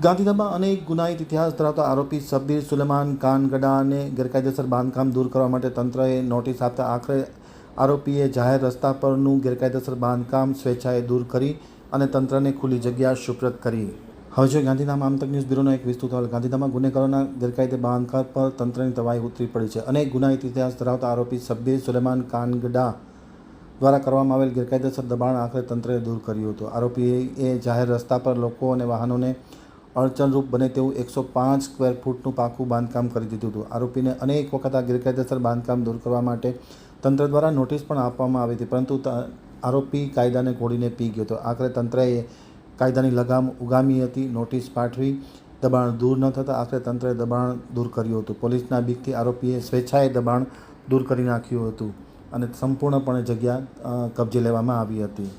ગાંધીધામમાં અનેક ગુનાહિત ઇતિહાસ ધરાવતા આરોપી શબ્બીર સુલેમાન ખાન ગડાને ગેરકાયદેસર બાંધકામ દૂર કરવા માટે તંત્રએ નોટિસ આપતા આખરે આરોપીએ જાહેર રસ્તા પરનું ગેરકાયદેસર બાંધકામ સ્વેચ્છાએ દૂર કરી અને તંત્રને ખુલ્લી જગ્યા સુપ્રત કરી. હવે જોઈએ ગાંધીધામ આમતક ન્યૂઝ બ્યુરોનો એક વિસ્તૃત અહેવાલ. ગાંધીધામમાં ગુનેગારોના ગેરકાયદે બાંધકામ પર તંત્રની તવાઈ ઉતરી પડી છે. અનેક ગુનાહિત ઇતિહાસ ધરાવતા આરોપી શબ્બીર સુલેમાન ખાન ગડા દ્વારા કરવામાં આવેલ ગેરકાયદેસર દબાણ આખરે તંત્રએ દૂર કર્યું હતું. આરોપીએ જાહેર રસ્તા પર લોકો અને વાહનોને અડચણરૂપ બને તેવું 105 સ્ક્વેર ફૂટનું પાકું બાંધકામ કરી દીધું હતું. આરોપીને અનેક વખત આ ગેરકાયદેસર બાંધકામ દૂર કરવા માટે તંત્ર દ્વારા નોટિસ પણ આપવામાં આવી હતી, પરંતુ આરોપી કાયદાને ઘોડીને પી ગયો હતો. આખરે તંત્રએ કાયદાની લગામ ઉગામી હતી. નોટિસ પાઠવી દબાણ દૂર ન થતાં આખરે તંત્રએ દબાણ દૂર કર્યું હતું. પોલીસના બીકથી આરોપીએ સ્વેચ્છાએ દબાણ દૂર કરી નાખ્યું હતું અને સંપૂર્ણપણે જગ્યા કબજે લેવામાં આવી હતી.